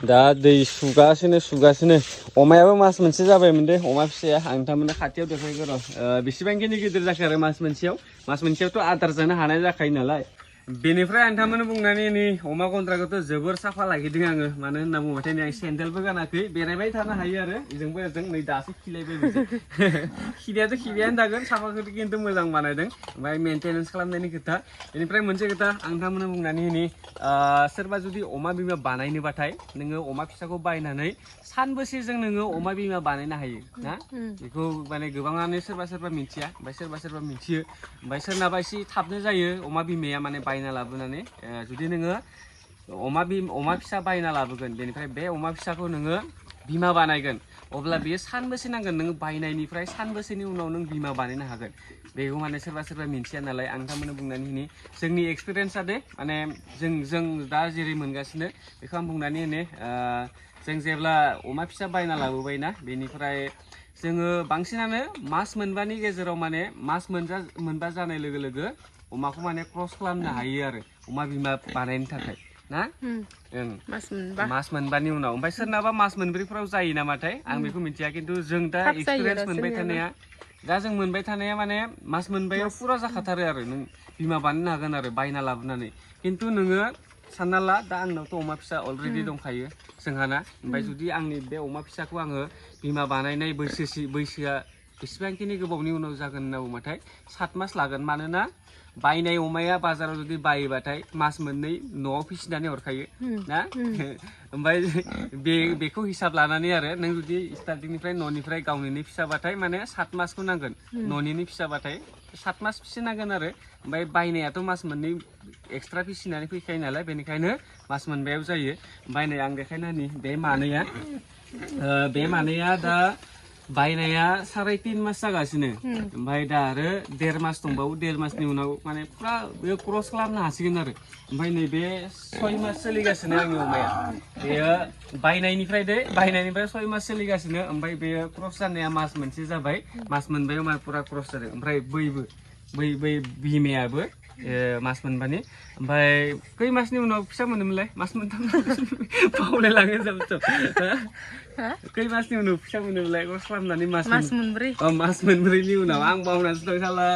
दा दै सुगासिनो अमायाबो मास मोनसे जाबायमोन दे अमा फिसाया आं थारमाने खाथियाव देखायगोन र' बेसेबांखिनि गिदिर जाखो आरो मास मोनसेयावथ' आदार जानो हानाय जाखायो नालाय बेनिफ्राय आं थारमाने बुंनानै नै अमा गन्द्राखौथ' जोबोर साफा लाखिदों आङो मानो होनना बुंबाथाय नै आं सेन्देलबो गानाखै बेरायबाय थानो हायो आरो बेजोंबो ओजों नै दासो खिलायबाय बिदि खिनायाथ' खिबायानो थागोन साफाखौ खिन्थु मोजां बानायदों ओमफ्राय मेनटेनेन्स खालामनायनि खोथा बेनिफ्राय मोनसे खोथा आं थारमाने बुंनानै होनि सोरबा जुदि अमा बिमा बानायनोबाथाय नोङो अमा फिसाखौ बायनानै सानबोसेजों नोङो अमा बिमा बानायनो हायो ना बेखौ माने गोबाङानो सोरबा मिथिया ओमफ्राय सोरबा मिथियो ओमफ्राय सोरनाबा एसे थाबनो जायो अमा बिमाया माने बायना लाबोनानै जुदि नोङो अमा फिसा बायना लाबोगोन बेनिफ्राय बे अमा फिसाखौ नोङो बिमा बानायगोन अब्ला बेयो सानबेसे नांगोन नोङो बायनायनिफ्राय सानबेसेनि उनाव नों बिमा बानायनो हागोन बेखौ माने सोरबा मिथिया नालाय आं थारमाने बुंनानै होनि जोंनि एक्सपिरियेन्सआ दे माने जों दा जेरै मोनगासिनो बेखौ आं बुंनानै होनि जों जेब्ला अमा फिसा बायना लाबोबायना बेनिफ्राय जोङो बांसिनानो मास मोनबानि गेजेराव माने मास मोनबा जानाय लोगो लोगो अमाखौ माने क्रस खालामनो हायो आरो अमा बिमा बानायनो थाखाय ना मास मोनबानि उनाव ओमफ्राय सोरनाबा मास मोनब्रैफोराव जायो नामाथाय आं बेखौ मिथिया खिन्थु जों दा एक्सपिरियेन्स मोनबाय थानाया माने मास मोनबायाव फुरा जाखाथारो आरो नों बिमा बानायनो हागोन आरो बायना लाबोनानै खिन्थु नोङो सानना ला दा आंनावथ' अमा फिसा अलरेडि दंखायो जोंहाना ओमफ्राय जुदि आंनि बे अमा फिसाखौ आङो बिमा बानायनाय बैसोआ बेसेबांखिनि गोबावनि उनाव जागोन होनना बुंबाथाय 7 मास लागोन मानोना बायनाय अमाया बाजाराव जुदि बायोबाथाय मास मोननै न'आव फिसिनानै हरखायो ना ओमफ्राय बेखौ हिसाब लानानै आरो नों जुदि स्टार्टिंनिफ्राय न'निफ्राय गावनिनो फिसाबाथाय माने 7 मासखौ नांगोन न'निनो फिसाबाथाय 7 मास फिसिनांगोन आरो ओमफ्राय बायनायाथ' मास मोननै एक्सट्रा फिसिनानै फैखायो नालाय बेनिखायनो मास मोनबायाव जायो बायनाय आं देखायना होनि बे मानैया दा बायनाया 3.5 मास जागासिनो ओमफ्राय दा आरो 1.5 मास दंबावो 1.5 मासनि उनाव माने फुरा बेयो क्रस खालामनो हासिगोन आरो ओमफ्राय नैबे 6 मास सोलिगासिनो आंनि अमाया बेयो बायनायनिफ्राय 6 मास सोलिगासिनो ओमफ्राय बेयो क्रस जानाया मास मोनसे जाबाय मास मोनबायाव माने फुरा क्रस जादों ओमफ्राय बै बिमायाबो मास मोनबानि ओमफ्राय खै मासनि उनाव फिसा मोनोमोनलाय मास मोनथाम बावलायलाङो खै मासनि उनाव फिसा मोनोमोनलाय क्रस खालामनानै मास मोनब्रैनि उनाव आं बावनासो दं साला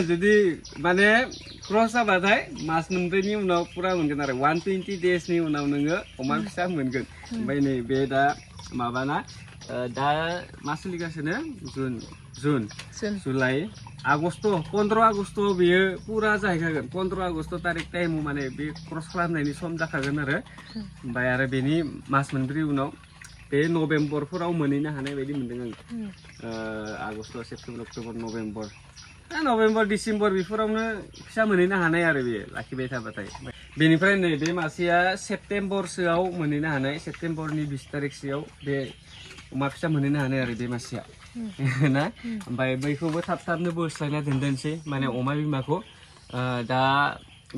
जुदि माने क्रस जाबाथाय मास मोनब्रैनि उनाव फुरा मोनगोन आरो 120 डेजनि उनाव नोङो अमा फिसा मोनगोन ओमफ्राय नै बे दा माबाना दा मा सोलिगासिनो जुन जुलाइ आगस्ट 15 आगस्टआव बेयो फुरा जाहैखागोन 15 आगस्ट तारिख टाइमाव माने बे क्रस खालामनायनि सम जाखागोन आरो ओमफ्राय आरो बेनि मास मोनब्रै उनाव बे नभेम्बरफोराव मोनहैनो हानाय बायदि मोनदों आं August September October November December बेफोरावनो फिसा मोनहैनो हानाय आरो बेयो लाखिबाय थाबाथाय बेनिफ्राय नै बे मासेया सेप्तेम्बरसोआव मोनहैनो हानाय सेप्तेम्बरनि 20 तारिखसोआव बे अमा फिसा मोनहैनो हानाय आरो बे मासेया ना ओमफ्राय बैखौबो थाबनो बोस्लायना दोनसै माने अमा बिमाखौ दा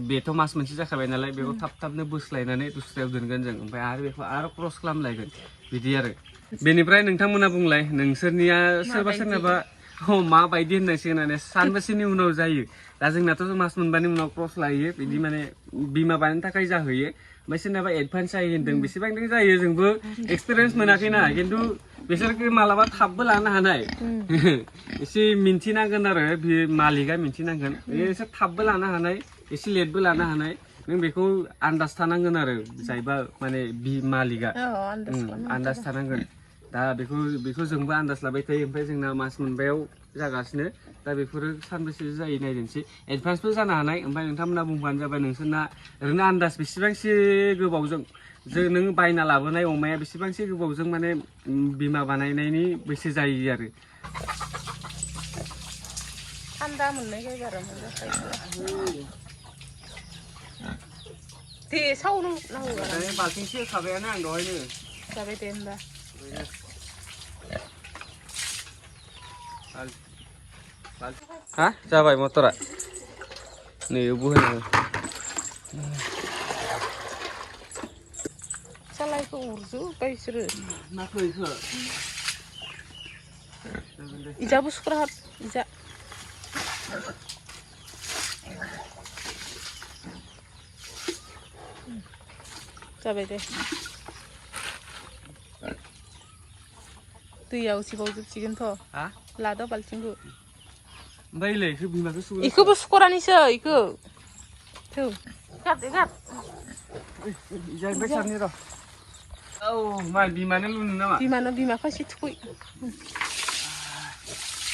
बेथ' मास मोनसे जाखाबाय नालाय बेखौ थाबनो बोस्लायनानै दस्रायाव दोनगोन जों ओमफ्राय आरो बेखौ आरो क्रस खालामलायगोन बिदि आरो बेनिफ्राय नोंथांमोना बुंलाय नोंसोरनिया सोरनाबा माबायदि होननांसिगोन माने सानबेसेनि उनाव जायो दा जोंनाथ' मास मोनबानि उनाव क्रस लायो बिदि माने बिमा बानायनो थाखाय जाहैयो ओमफ्राय सोरनाबा एडभान्स जायो होनदों बेसेबां जायो जोंबो एक्सपिरियेन्स मोनाखैना खिन्थु बिसोरखौ मालाबा थाबबो लानो हानाय एसे मिन्थिनांगोन आरो बे मालिकआ मिन्थिनांगोन एसे थाबबो लानो हानाय एसे लेटबो लानो हानाय नों बेखौ आन्दाज थानांगोन आरो जायबा माने मालिकआ आन्दाज थानांगोन दा बेखौ जोंबो आन्दाज लाबाय थायो ओमफ्राय जोंना मास मोनबायाव जागासिनो दा बेफोरो सानबेसे जायो नायनोसै एडभान्सबो जानो हानाय ओमफ्राय नोंथांमोना बुंबानो जाबाय नोंसोरना ओरैनो आन्दाज बेसेबांसो गोबावजों नों बायना लाबोनाय अमाया बेसेबांसो गोबावजों माने बिमा बानायनायनि बैसो जायो आरो थान्दा मोननायखाय बारा मोनजाखायो दे सावनो नांगौ बाल्थिंसो होखाबायानो आं दहायनो जाबाय दे होमबा हा जाबाय मटरा नैयावबो होनांगौ सालायखौ उरजोब्बाय बिसोरो माखौ इखो इजाबो सुख्रा हाब इजा जाबाय दे दैयाव उसिबावजोबसिगोनथ' हा लाद' बाल्थिंखौ ओमफ्राय इलाय बिमाखौ सुगोन इखौबो सुखरानिसो इखौ थौ गारदे गार जाहैबाय सारनि र' औ मा बिमानो लुनो नामा बिमाखौ एसे थुखै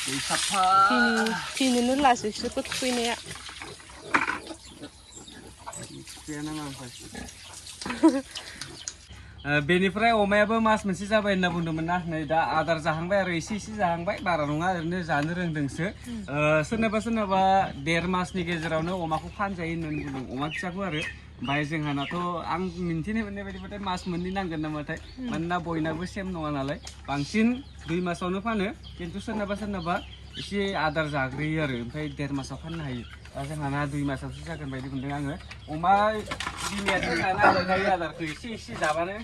दै साफा फिनोनो लासो बिसोरखौ थुखैनाया थुखैया नामा ओमफ्राय बेनिफ्राय अमायाबो मास मोनसे जाबाय होनना बुंदोंमोन ना नै दा आदार जाहांबाय आरो एसे जाहांबाय बारा नङा ओरैनो जानो रोंदोंसो सोरनाबा 1.5 मासनि गेजेरावनो अमाखौ फानजायो होननानै बुंदों अमा फिसाखौ आरो ओमफ्राय जोंहानाथ' आं मिन्थिनो मोननाय बायदिबाथाय मास मोननै नांगोन नामाथाय मानोना बयनाबो सेम नङा नालाय बांसिन 2 मासावनो फानो खिन्थु सोरनाबा एसे आदार जाग्रोयो आरो ओमफ्राय 1.5 मासाव फाननो हायो दा जोंहाना 2 मासावसो जागोन बायदि मोनदों आङो अमा बिमायाथ' जानो हायो आदारखौ एसे जाबानो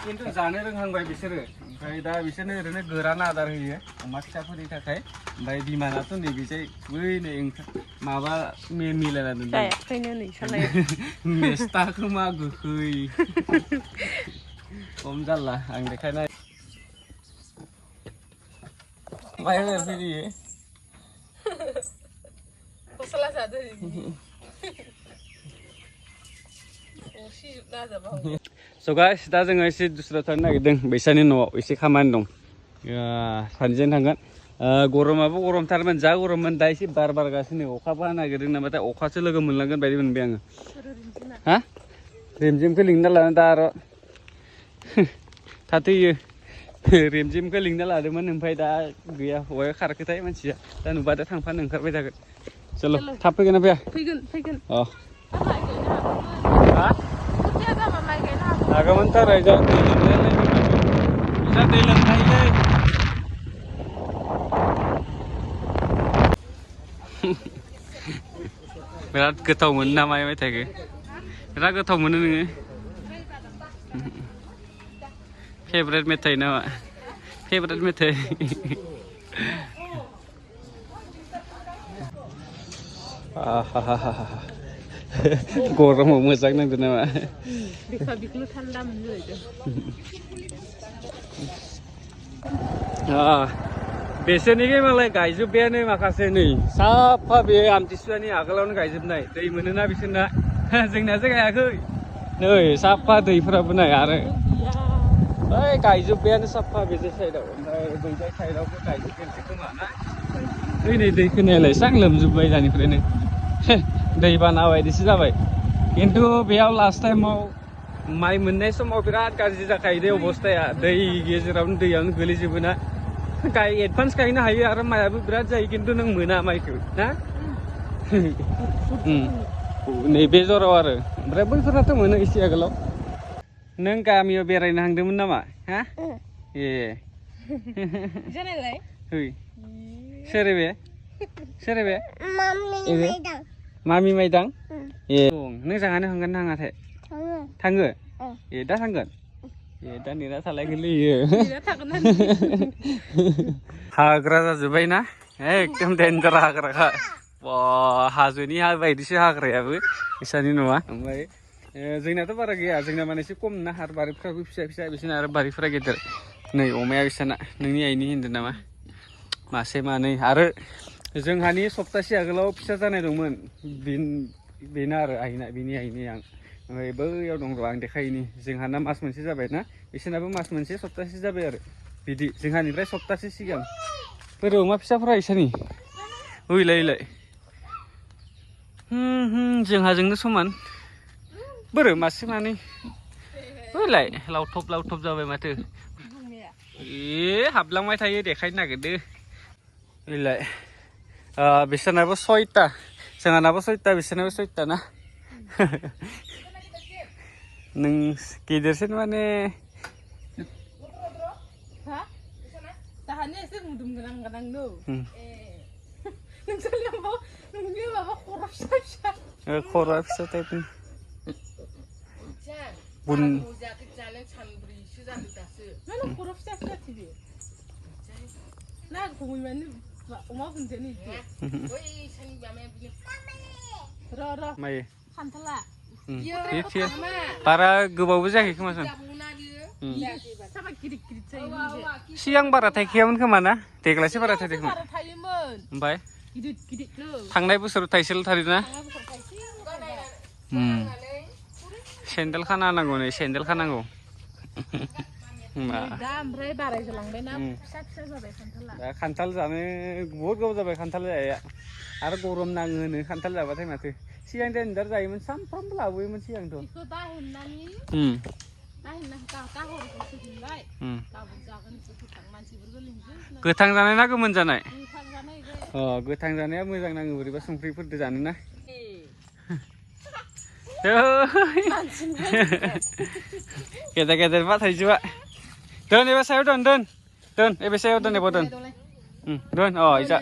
खिन्थु जानो रोंहांबाय बिसोरो ओमफ्राय दा बिसोरनो ओरैनो गोरान आदार होयो अमा फिसाफोरनि थाखाय ओमफ्राय बिमानाथ' नैबेजाय बै नै माबा मिलायना दोनदों जायाखैनो नै सालाया मेस्थाखौ मा गोखै खम जाला आं देखायनाय माया फैयो गस्ला जादों So guys, दा जोङो एसे दुसरा थांनो नागिरदों बैसानि न'आव एसे खामानि दं सानैजों थांगोन गरमाबो गरमथारमोन जा गरममोन दा एसे बार बारगासिनो अखाबो हानो नागिरदों नामाथाय अखासो लोगो मोनलांगोन बायदि मोनबाय आङो हा रेमजिमखौ लिंना लानो दा आरो थाथैयो रेमजिमखौ लिंना लादोंमोन ओमफ्राय दा गैया हौवाया खारखोथाय मानसिया दा नुबादा थांफानो ओंखारबाय थागोन चलो थाब फैगोन ना फैया फैगोन अ हागौमोन थार दै लोंनायलै बिराद गोथाव मोनो ना माय मेथाइखौ बिराद गोथाव मोनो नोङो फेभरेट मेथाइ नामा फेभरेट मेथाइ गरमाव मोजां नांदों नामा बिखा बिखुनु थान्दा मोनलायदों बेसोरनिखै मालाय गायजोब्बायानो माखासे नै साफा बे आमथिसुवानि आगोलावनो गायजोबनाय दै मोनोना बिसोरना जोंनासो गायाखै नै साफा दैफोराबो नाय आरो ओइ गायजोब्बायानो साफा बेजे साइडआव ओमफ्राय बैजाय साइडआवबो गायजोबगोनसो खोमा ना नै दैखौ नायलाय स्रां लोमजोब्बाय दानिफ्रायनो दैबाना बायदिसो जाबाय खिन्थु बेयाव लास्ट टाइमाव माइ मोननाय समाव बिराद गाज्रि जाखायो दै अबस्थाया दै गेजेरावनो दैयावनो गोलैजोबो ना एडभान्स गायनो हायो आरो माइयाबो बिराद जायो खिन्थु नों मोना माइखौ ना नैबे जराव आरो ओमफ्राय बैफोरनाथ' मोनो एसे आगोलाव नों गामियाव बेरायनो थांदोंमोन नामा हा ए सोर बे मामि माइदां ए नों जानो थांगोन ना थाङाथाय थाङो ए दा थांगोन ए दा नेना थालायगोनलै हाग्रा जाजोब्बाय ना एकदम देन्जार हाग्राखा हाजोनि हा बायदिसो हाग्रायाबो बिसानि न'आ ओमफ्राय जोंनाथ' बारा गैया जोंना माने एसे खम ना आरो बारिफ्राबो फिसा फिसा बिसोरना आरो बारिफ्रा गेदेर नै अमाया बिसाना नोंनि आइनि होनदों नामा मासे मानै आरो जोंहानि सप्तासे आगोलाव फिसा जानाय दंमोन बेनो आरो बिनि आइनि आं ओमफ्राय बैयाव दं र' आं देखायनि जोंहाना मास मोनसे जाबाय ना बिसोरनाबो मास मोनसे सप्तासे जाबाय आरो बिदि जोंहानिफ्राय सप्तासे सिगां बोरो अमा फिसाफोरा इसानि ओइलाय जोंहाजोंनो समान बोरो मासे मानै ओइलाय लावथब जाबाय माथो हाबलांबाय थायो देखायनो नागिरदो ओइलाय बिसोरनाबो 6टा जोंहानाबो 6टा बिसोरनाबो 6टा ना नों गिदिरसिन माने खर'आ फिसा टाइपनि एखे बारा गोबावबो जायाखै खोमा सन सिगां बारा थाइखायामोन खोमा ना देग्लायसो बारा थाइदों खोमा ओमफ्राय थांनाय बोसोराव थाइसेल' थारैना सेन्देल खाना होनांगौ नै सेन्देल खानांगौ दा ओमफ्राय बारायलांबायना फिसा फिसा जाबाय खान्थाला दा खान्थाल जानो बहुद गोबाव जाबाय खान्थाल जाया आरो गरम नाङो होनो खान्थाल जाबाथाय माथो सिगां देनजार जायोमोन सानफ्रामबो लाबोयोमोन सिगांथ' बेखौ दाहेननानै गोथां जानाय ना गोमोन जानाय अ गोथां जानाया मोजां नाङो बोरैबा संख्रिफोरदो जानो ना गेदेर गेदेर बा थाइजौआ दोन एबा सायाव दोन दोन दोन एबे सायाव दोन एबा दोन दोन अ इजा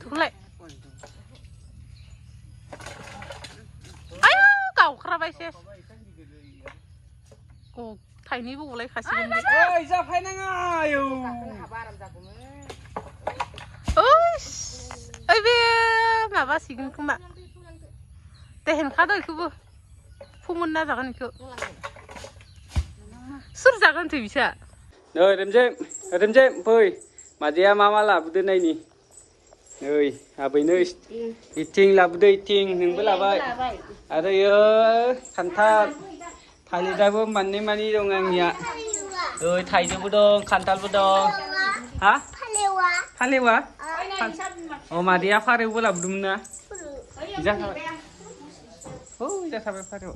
थुलाय आयौ गावख्राबायसो थाइनैबो गलायखासिगोन ओइ जाफायनाङा आयौ ओइ बे माबासिगोन खोमा दे हेनखादो इखौबो फोमोनना जागोन इखौ सोर जागोन थै बिसा नै रेमजेम फै मादैया मा लाबोदो नायनि नै आबैनो इथिं लाबोदो इथिं नोंबो लाबाय आरो इयो खान्थाल थालिराबो मानै मानि दं आंनिया ओइ थाइजौबो दं खान्थालबो दं हा फालेवा अ मादैया फारौबो लाबोदोंमोन ना जाखाबाय औ जाखाबाय फारौ